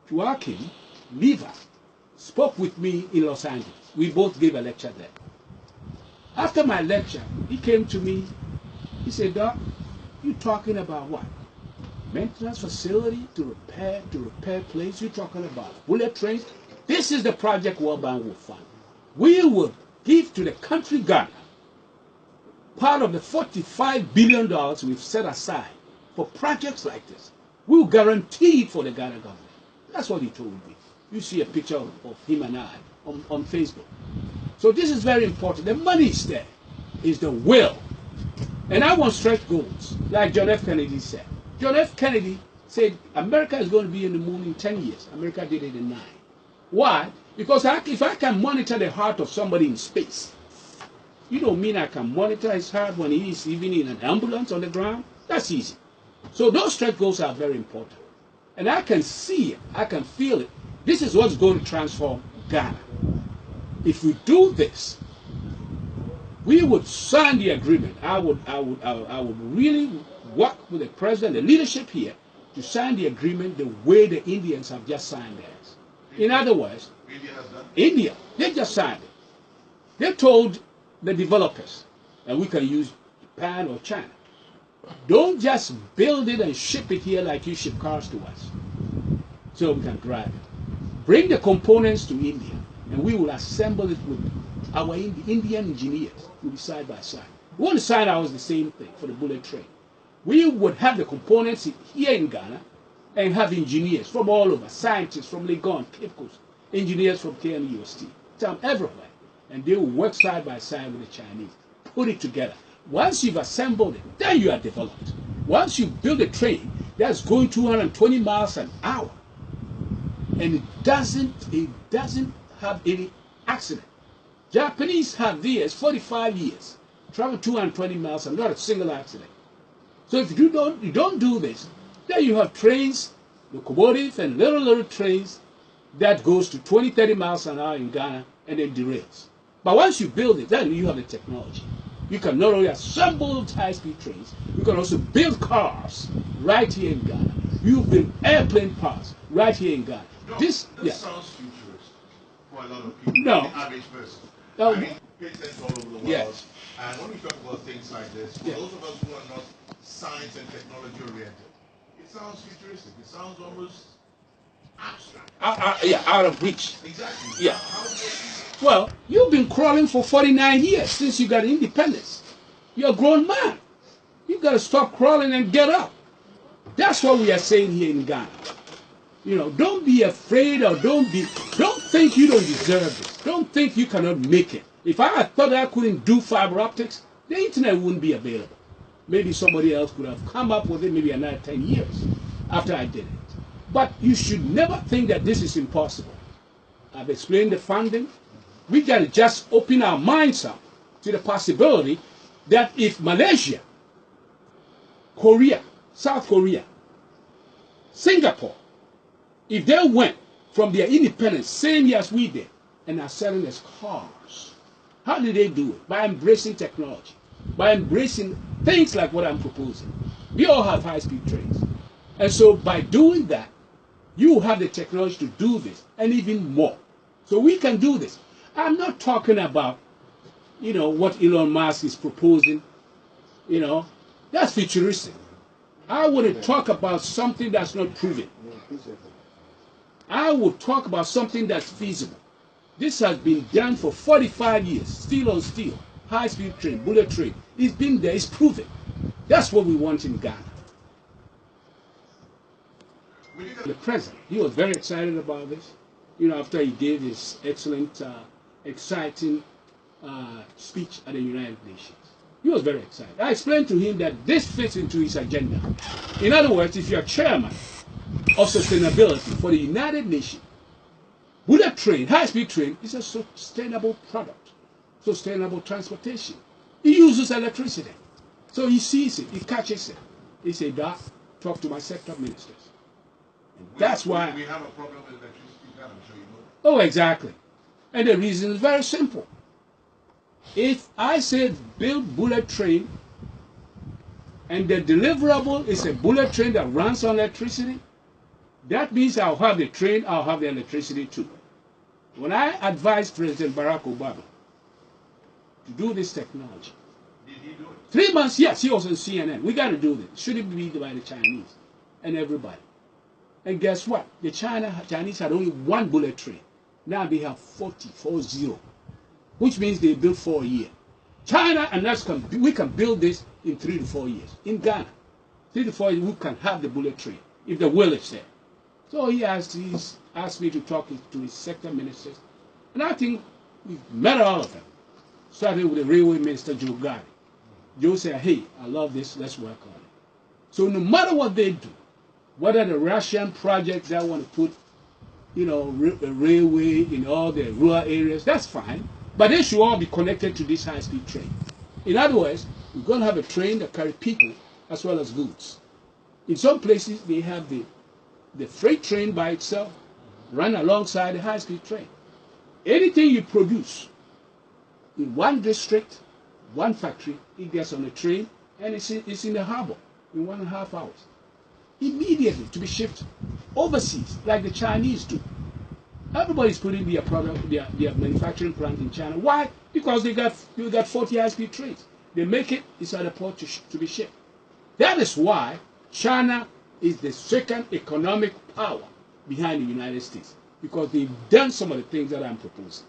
Joachim Lever spoke with me in Los Angeles. We both gave a lecture there. After my lecture, he came to me. He said, Doc, you talking about what? Maintenance facility to repair planes? You talking about bullet trains? This is the project World Bank will fund. We will give to the country Ghana part of the $45 billion we've set aside for projects like this. We will guarantee it for the Ghana government. That's what he told me. You see a picture of him and I on Facebook. So this is very important. The money is there. It's the will. And I want stretch goals, like John F. Kennedy said. John F. Kennedy said America is going to be in the moon in 10 years. America did it in 9. Why? Because if I can monitor the heart of somebody in space, you don't mean I can monitor his heart when he is even in an ambulance on the ground? That's easy. So those stretch goals are very important. And I can see it. I can feel it. This is what's going to transform Ghana. If we do this, we would sign the agreement. I would really work with the president, the leadership here, to sign the agreement the way the Indians have just signed theirs. In other words, India, they just signed it. They told the developers, and we can use Japan or China, don't just build it and ship it here like you ship cars to us, so we can drive it. Bring the components to India, and we will assemble it with our Indian engineers. We'll be side by side. We want to sign ours the same thing for the bullet train. We would have the components here in Ghana and have engineers from all over, scientists from Legon, Cape Coast, engineers from KNUST, everywhere. And they will work side by side with the Chinese, put it together. Once you've assembled it, then you are developed. Once you build a train that's going 220 miles an hour, and it doesn't have any accident. Japanese have theirs 45 years, travel 220 miles and not a single accident. So if you don't do this, then you have trains, locomotives and little trains that goes to 20, 30 miles an hour in Ghana and then derails. But once you build it, then you have the technology. You can not only assemble high-speed trains, you can also build cars right here in Ghana. You build airplane parts right here in Ghana. No, this sounds futuristic for a lot of people, no. the average person. No. I mean, patents all over the world. Yes. And when we talk about things like this, for those of us who are not science and technology oriented, it sounds futuristic. It sounds almost abstract. Out of reach. Exactly. Yeah. Well, you've been crawling for 49 years since you got independence. You're a grown man. You've got to stop crawling and get up. That's what we are saying here in Ghana. You know, don't be afraid or don't think you don't deserve this. Don't think you cannot make it. If I had thought I couldn't do fiber optics, the internet wouldn't be available. Maybe somebody else could have come up with it maybe another 10 years after I did it. But you should never think that this is impossible. I've explained the funding. We got to just open our minds up to the possibility that if Malaysia, Korea, South Korea, Singapore, if they went from their independence same year as we did and are selling us cars, how did they do it? By embracing technology, by embracing things like what I'm proposing. We all have high-speed trains. And so by doing that, you have the technology to do this and even more. So we can do this. I'm not talking about, you know, what Elon Musk is proposing. You know, that's futuristic. I want to talk about something that's not proven. I would talk about something that's feasible. This has been done for 45 years, steel on steel, high-speed train, bullet train. It's been there, it's proven. That's what we want in Ghana. The president, he was very excited about this. You know, after he gave his excellent, exciting speech at the United Nations. He was very excited. I explained to him that this fits into his agenda. In other words, if you're chairman of sustainability for the United Nations, bullet train, high-speed train, is a sustainable product, sustainable transportation. He uses electricity. So he sees it, he catches it. He said, Doc, talk to my sector ministers. And that's why... We have a problem with electricity, I'm sure you know. Oh, exactly. And the reason is very simple. If I said build bullet train, and the deliverable is a bullet train that runs on electricity, That means I'll have the train, I'll have the electricity too. When I advised President Barack Obama to do this technology, Did he do it? 3 months, yes, he was on CNN. We got to do this. Shouldn't be by the Chinese and everybody. And guess what? The Chinese had only one bullet train. Now they have 40, which means they built 4 a year. China and us we can build this in 3 to 4 years. In Ghana, 3 to 4 years, we can have the bullet train if the will is there. So he's asked me to talk to his sector ministers, and I think we've met all of them. Starting with the railway minister, Joe Gari. Joe said, hey, I love this, let's work on it. So no matter what they do, whether the Russian projects that want to put, a railway in all the rural areas, that's fine. But they should all be connected to this high-speed train. In other words, we're going to have a train that carries people as well as goods. In some places, they have the freight train by itself run alongside the high-speed train. Anything you produce in one district, one factory, it gets on a train and it's in the harbor in 1.5 hours. Immediately to be shipped overseas, like the Chinese do. Everybody's putting their product, their manufacturing plant in China. Why? Because they got 40 high-speed trains. They make it, it's at the port to be shipped. That is why China is the second economic power behind the United States, because they've done some of the things that I'm proposing.